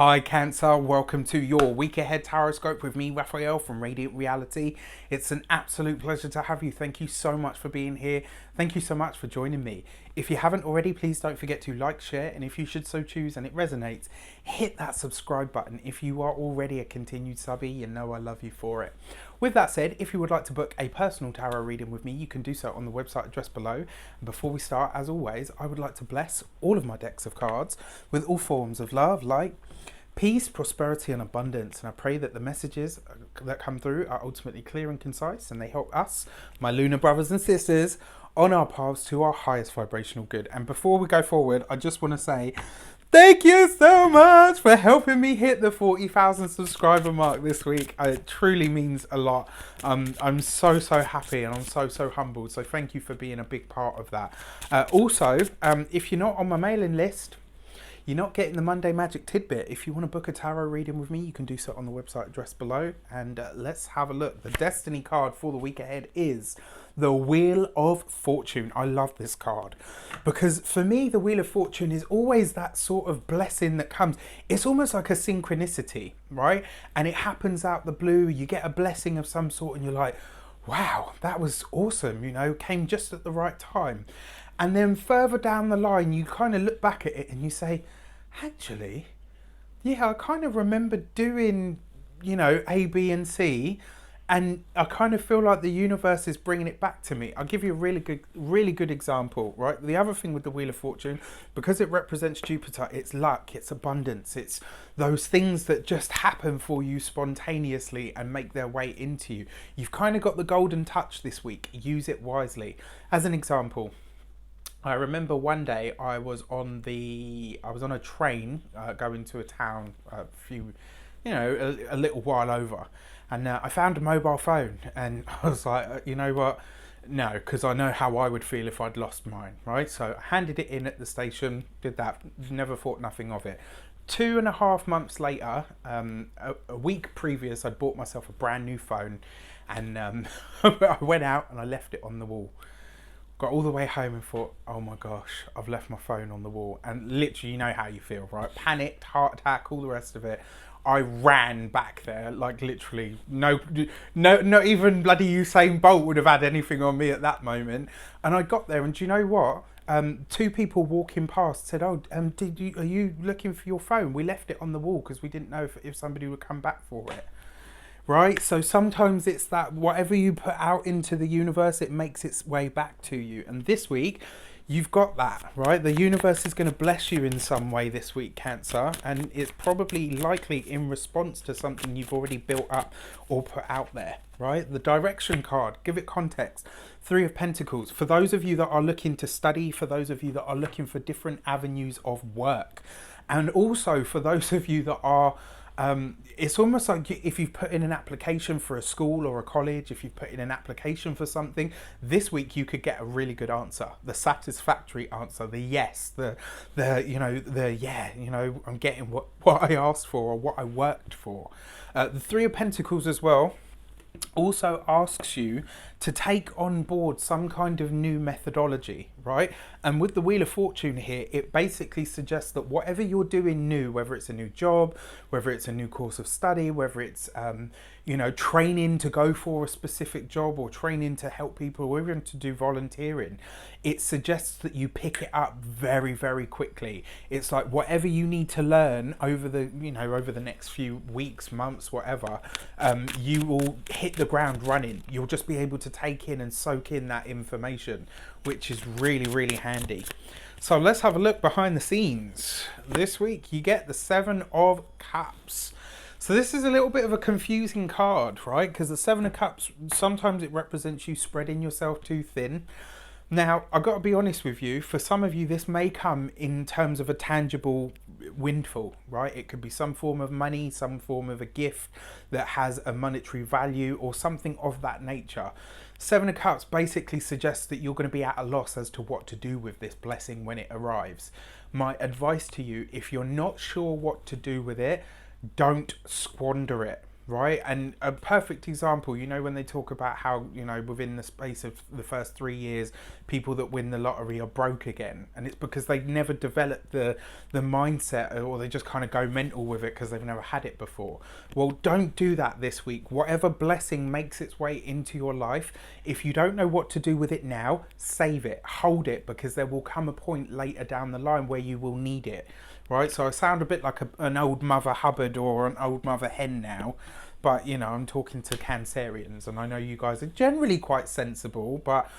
Hi Cancer, welcome to your week ahead taroscope with me, Raphael from Reydiant Reality. It's an absolute pleasure to have you. Thank you so much for being here. Thank you so much for joining me. If you haven't already, please don't forget to like, share, and if you should so choose and it resonates, hit that subscribe button. If you are already a continued subby, you know I love you for it. With that said, if you would like to book a personal tarot reading with me, you can do so on the website addressed below. And before we start, as always, I would like to bless all of my decks of cards with all forms of love, light, peace, prosperity and abundance, and I pray that the messages that come through are ultimately clear and concise and they help us, my lunar brothers and sisters, on our paths to our highest vibrational good. And before we go forward, I just want to say thank you so much for helping me hit the 40,000 subscriber mark this week. It truly means a lot. I'm so happy and I'm so humbled, so thank you for being a big part of that. Also, if you're not on my mailing list, you're not getting the Monday Magic Tidbit. If you want to book a tarot reading with me, you can do so on the website addressed below. And let's have a look. The destiny card for the week ahead is the Wheel of Fortune. I love this card because for me, the Wheel of Fortune is always that sort of blessing that comes. It's almost like a synchronicity, right? And it happens out the blue. You get a blessing of some sort and you're like, wow, that was awesome, you know, came just at the right time. And then further down the line, you kind of look back at it and you say, actually, yeah, I kind of remember doing, you know, A, B and C. And I kind of feel like the universe is bringing it back to me. I'll give you a really good example, right? The other thing with the Wheel of Fortune, because it represents Jupiter, it's luck, it's abundance, it's those things that just happen for you spontaneously and make their way into you. You've kind of got the golden touch this week. Use it wisely. As an example, I remember one day I was on a train going to a town a little while over, and I found a mobile phone and I was like, you know what, no, because I know how I would feel if I'd lost mine, right? So I handed it in at the station, did that, never thought nothing of it. 2.5 months later, a week previous, I'd bought myself a brand new phone, and I went out and I left it on the wall. Got all the way home and thought, oh my gosh, I've left my phone on the wall. And literally, you know how you feel, right? Panicked, heart attack, all the rest of it. I ran back there, like literally, no, not even bloody Usain Bolt would have had anything on me at that moment. And I got there, and do you know what? Two people walking past said, oh, are you looking for your phone? We left it on the wall because we didn't know if somebody would come back for it. Right, so sometimes it's that whatever you put out into the universe, it makes its way back to you. And this week, you've got that, right? The universe is going to bless you in some way this week, Cancer, and it's probably likely in response to something you've already built up or put out there, right? The direction card, give it context. 3 of Pentacles. For those of you that are looking to study, for those of you that are looking for different avenues of work, and also for those of you that are it's almost like if you've put in an application for a school or a college, if you've put in an application for something, this week you could get a really good answer, the satisfactory answer, the yes, the yeah, you know, I'm getting what I asked for or what I worked for. The 3 of Pentacles as well also asks you to take on board some kind of new methodology, right? And with the Wheel of Fortune here, it basically suggests that whatever you're doing new, whether it's a new job, whether it's a new course of study, whether it's training to go for a specific job or training to help people or even to do volunteering, it suggests that you pick it up very quickly. It's like whatever you need to learn over the next few weeks, months, whatever, you will hit the ground running. You'll just be able to take in and soak in that information, which is really handy. So let's have a look behind the scenes. This week you get the 7 of Cups. So this is a little bit of a confusing card, right? Because the 7 of Cups, sometimes it represents you spreading yourself too thin. Now, I've got to be honest with you, for some of you, this may come in terms of a tangible windfall, right? It could be some form of money, some form of a gift that has a monetary value or something of that nature. 7 of Cups basically suggests that you're going to be at a loss as to what to do with this blessing when it arrives. My advice to you, if you're not sure what to do with it, don't squander it. right? And a perfect example, you know, when they talk about how, you know, within the space of the first 3 years, people that win the lottery are broke again, and it's because they've never developed the mindset, or they just kind of go mental with it because they've never had it before. Well, don't do that this week. Whatever blessing makes its way into your life, if you don't know what to do with it now, save it, hold it, because there will come a point later down the line where you will need it. Right, so I sound a bit like an old Mother Hubbard or an old Mother Hen now, but you know, I'm talking to Cancerians, and I know you guys are generally quite sensible, but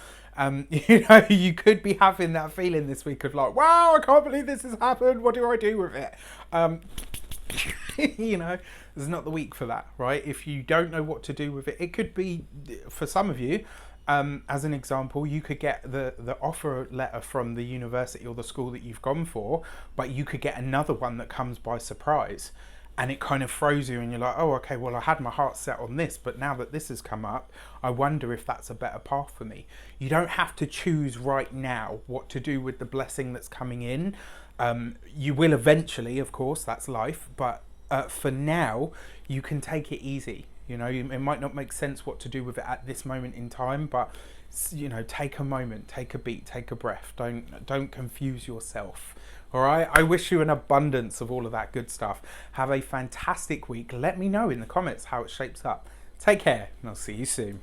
you know, you could be having that feeling this week of like, wow, I can't believe this has happened. What do I do with it? You know, this is not the week for that, right? If you don't know what to do with it, it could be, for some of you, as an example, you could get the offer letter from the university or the school that you've gone for, but you could get another one that comes by surprise, and it kind of throws you, and you're like, oh, okay, well, I had my heart set on this, but now that this has come up, I wonder if that's a better path for me. You don't have to choose right now what to do with the blessing that's coming in. You will eventually, of course, that's life, but for now, you can take it easy. You know, it might not make sense what to do with it at this moment in time, but, you know, take a moment, take a beat, take a breath. Don't confuse yourself. All right. I wish you an abundance of all of that good stuff. Have a fantastic week. Let me know in the comments how it shapes up. Take care, and I'll see you soon.